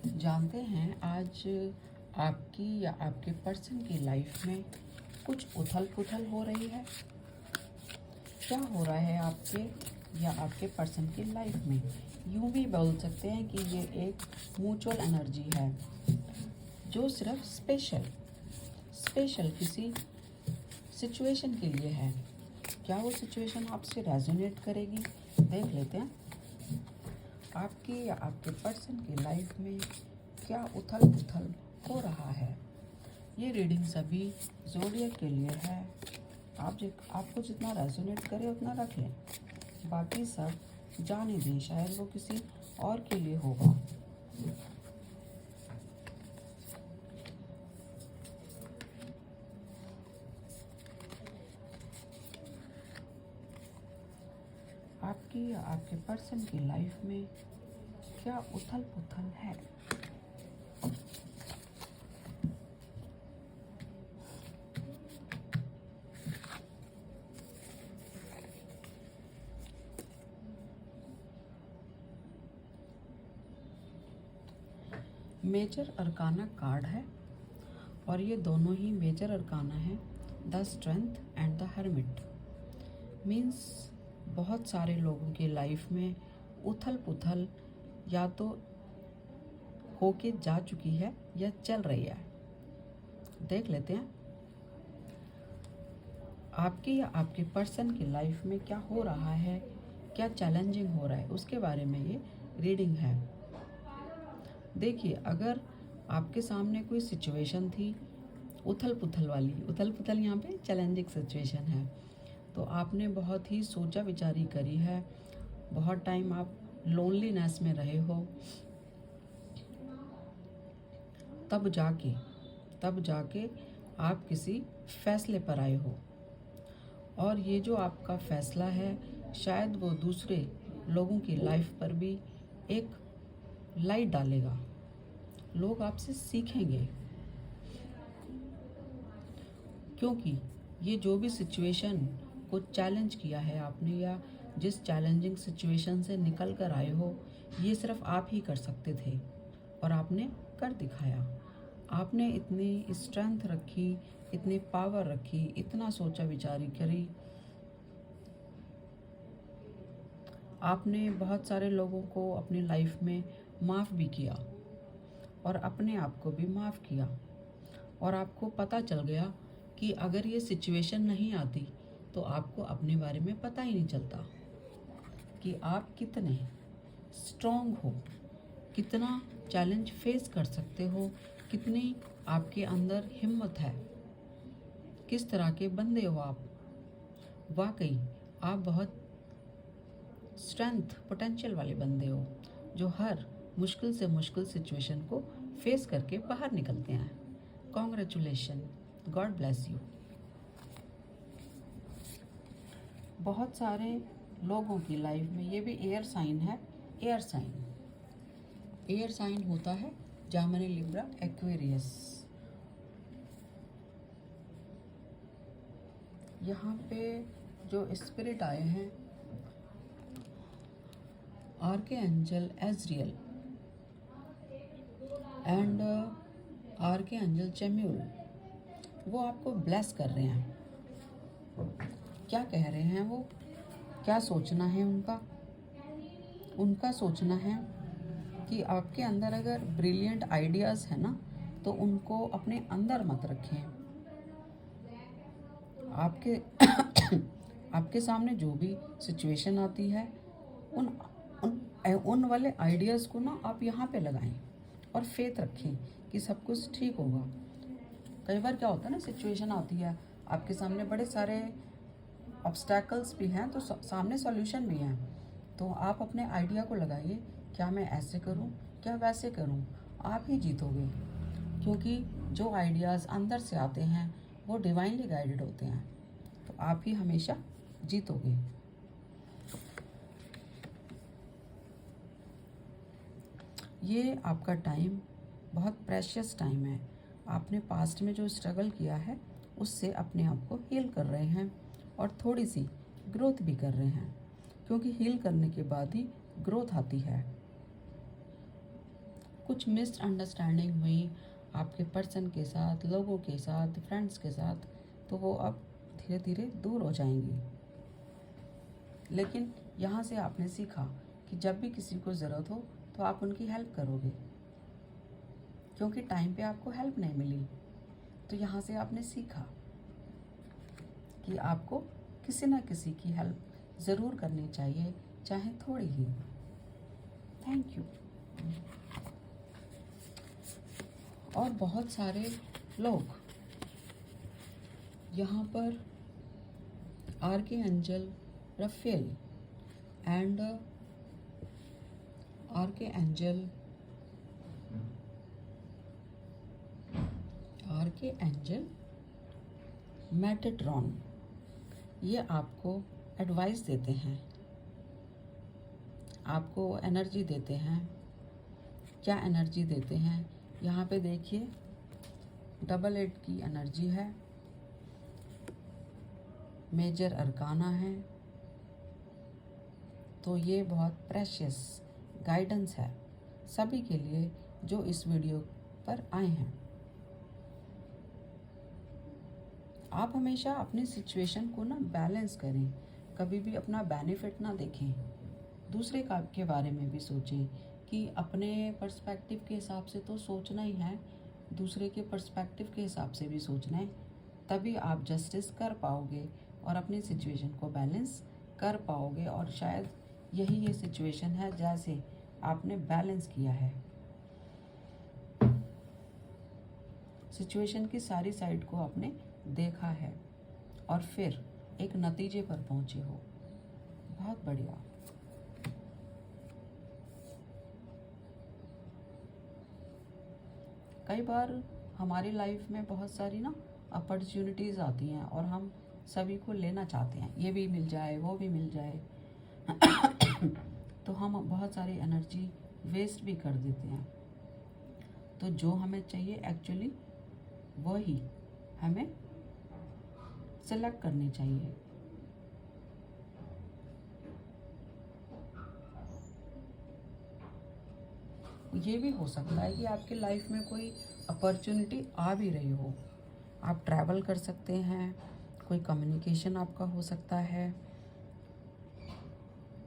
जानते हैं आज आपकी या आपके पर्सन की लाइफ में कुछ उथल पुथल हो रही है। क्या हो रहा है आपके या आपके पर्सन की लाइफ में? यूं भी बोल सकते हैं कि ये एक म्यूचुअल एनर्जी है जो सिर्फ स्पेशल किसी सिचुएशन के लिए है। क्या वो सिचुएशन आपसे रेजोनेट करेगी? देख लेते हैं आपकी या आपके पर्सन की लाइफ में क्या उथल पुथल हो रहा है। ये रीडिंग सभी ज़ोडिएक के लिए है। आपको जितना रेजोनेट करे उतना रख लें, बाकी सब जाने दें, शायद वो किसी और के लिए होगा। आपकी या आपके पर्सन की लाइफ में क्या उथल पुथल है? मेजर अरकाना कार्ड है और ये दोनों ही मेजर अरकाना हैं, the strength and the hermit. Means बहुत सारे लोगों की लाइफ में उथल पुथल या तो होके जा चुकी है या चल रही है। देख लेते हैं आपकी या आपके पर्सन की लाइफ में क्या हो रहा है, क्या चैलेंजिंग हो रहा है, उसके बारे में ये रीडिंग है। देखिए, अगर आपके सामने कोई सिचुएशन थी उथल पुथल वाली, उथल पुथल यहाँ पे चैलेंजिंग सिचुएशन है, तो आपने बहुत ही सोचा विचारी करी है, बहुत टाइम आप लोनलीनेस में रहे हो, तब जाके आप किसी फैसले पर आए हो। और ये जो आपका फैसला है शायद वो दूसरे लोगों की लाइफ पर भी एक लाइट डालेगा। लोग आपसे सीखेंगे, क्योंकि ये जो भी सिचुएशन को चैलेंज किया है आपने या जिस चैलेंजिंग सिचुएशन से निकल कर आए हो, ये सिर्फ आप ही कर सकते थे और आपने कर दिखाया। आपने इतनी स्ट्रेंथ रखी, इतनी पावर रखी, इतना सोचा विचारी करी। आपने बहुत सारे लोगों को अपनी लाइफ में माफ़ भी किया और अपने आप को भी माफ़ किया। और आपको पता चल गया कि अगर ये सिचुएशन नहीं आती तो आपको अपने बारे में पता ही नहीं चलता कि आप कितने स्ट्रॉन्ग हो, कितना चैलेंज फेस कर सकते हो, कितनी आपके अंदर हिम्मत है, किस तरह के बंदे हो आप। वाकई आप बहुत स्ट्रेंथ पोटेंशियल वाले बंदे हो जो हर मुश्किल से मुश्किल सिचुएशन को फेस करके बाहर निकलते हैं। Congratulation, God bless you. बहुत सारे लोगों की लाइफ में ये भी एयर साइन है। एयर साइन होता है जामनी, लिब्रा, एक्वेरियस। यहाँ पे जो स्पिरिट आए हैं, आर्कएंजल एजरियल एंड आर्कएंजल चेम्यूल, वो आपको ब्लेस कर रहे हैं। क्या कह रहे हैं वो? क्या सोचना है उनका सोचना है कि आपके अंदर अगर ब्रिलियंट आइडियाज़ है ना, तो उनको अपने अंदर मत रखें। आपके आपके सामने जो भी सिचुएशन आती है उन वाले आइडियाज़ को ना आप यहाँ पे लगाएं और फेथ रखें कि सब कुछ ठीक होगा। कई बार क्या होता है ना, सिचुएशन आती है आपके सामने, बड़े सारे ऑब्स्टैकल्स भी हैं तो सामने सॉल्यूशन भी हैं, तो आप अपने आइडिया को लगाइए, क्या मैं ऐसे करूं, क्या वैसे करूं, आप ही जीतोगे। क्योंकि जो आइडियाज़ अंदर से आते हैं वो डिवाइनली गाइडेड होते हैं, तो आप ही हमेशा जीतोगे। ये आपका टाइम बहुत प्रेशियस टाइम है। आपने पास्ट में जो स्ट्रगल किया है उससे अपने आप को हील कर रहे हैं और थोड़ी सी ग्रोथ भी कर रहे हैं, क्योंकि हील करने के बाद ही ग्रोथ आती है। कुछ मिसअंडरस्टैंडिंग हुई आपके पर्सन के साथ, लोगों के साथ, फ्रेंड्स के साथ, तो वो अब धीरे धीरे दूर हो जाएंगी। लेकिन यहाँ से आपने सीखा कि जब भी किसी को ज़रूरत हो तो आप उनकी हेल्प करोगे, क्योंकि टाइम पे आपको हेल्प नहीं मिली। तो यहाँ से आपने सीखा कि आपको किसी न किसी की हेल्प ज़रूर करनी चाहिए, चाहे थोड़ी ही। Thank you. और बहुत सारे लोग यहाँ पर archangel Raphael and archangel Metatron ये आपको एडवाइस देते हैं, आपको एनर्जी देते हैं। क्या एनर्जी देते हैं? यहाँ पे देखिए, डबल 8 की एनर्जी है, मेजर अरकाना है। तो ये बहुत प्रेशियस गाइडेंस है सभी के लिए जो इस वीडियो पर आए हैं। आप हमेशा अपनी सिचुएशन को ना बैलेंस करें, कभी भी अपना बेनिफिट ना देखें, दूसरे का के बारे में भी सोचें कि अपने पर्सपेक्टिव के हिसाब से तो सोचना ही है, दूसरे के पर्सपेक्टिव के हिसाब से भी सोचना है। तभी आप जस्टिस कर पाओगे और अपनी सिचुएशन को बैलेंस कर पाओगे। और शायद यही ये सिचुएशन है जैसे आपने बैलेंस किया है, सिचुएशन की सारी साइड को आपने देखा है और फिर एक नतीजे पर पहुंचे हो। बहुत बढ़िया। कई बार हमारी लाइफ में बहुत सारी ना अपॉर्चुनिटीज़ आती हैं और हम सभी को लेना चाहते हैं, ये भी मिल जाए, वो भी मिल जाए तो हम बहुत सारी एनर्जी वेस्ट भी कर देते हैं। तो जो हमें चाहिए एक्चुअली वही हमें सेलेक्ट करनी चाहिए। ये भी हो सकता है कि आपकी लाइफ में कोई अपॉर्चुनिटी आ भी रही हो, आप ट्रैवल कर सकते हैं, कोई कम्युनिकेशन आपका हो सकता है,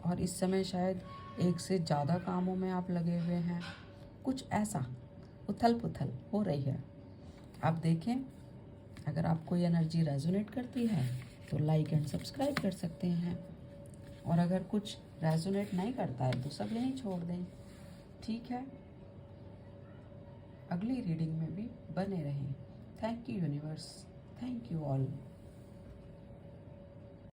और इस समय शायद एक से ज़्यादा कामों में आप लगे हुए हैं। कुछ ऐसा उथल पुथल हो रही है। आप देखें, अगर आपको ये एनर्जी रेजोनेट करती है तो लाइक एंड सब्सक्राइब कर सकते हैं, और अगर कुछ रेजोनेट नहीं करता है तो सब यहीं छोड़ दें। ठीक है, अगली रीडिंग में भी बने रहें। Thank you universe, thank you all.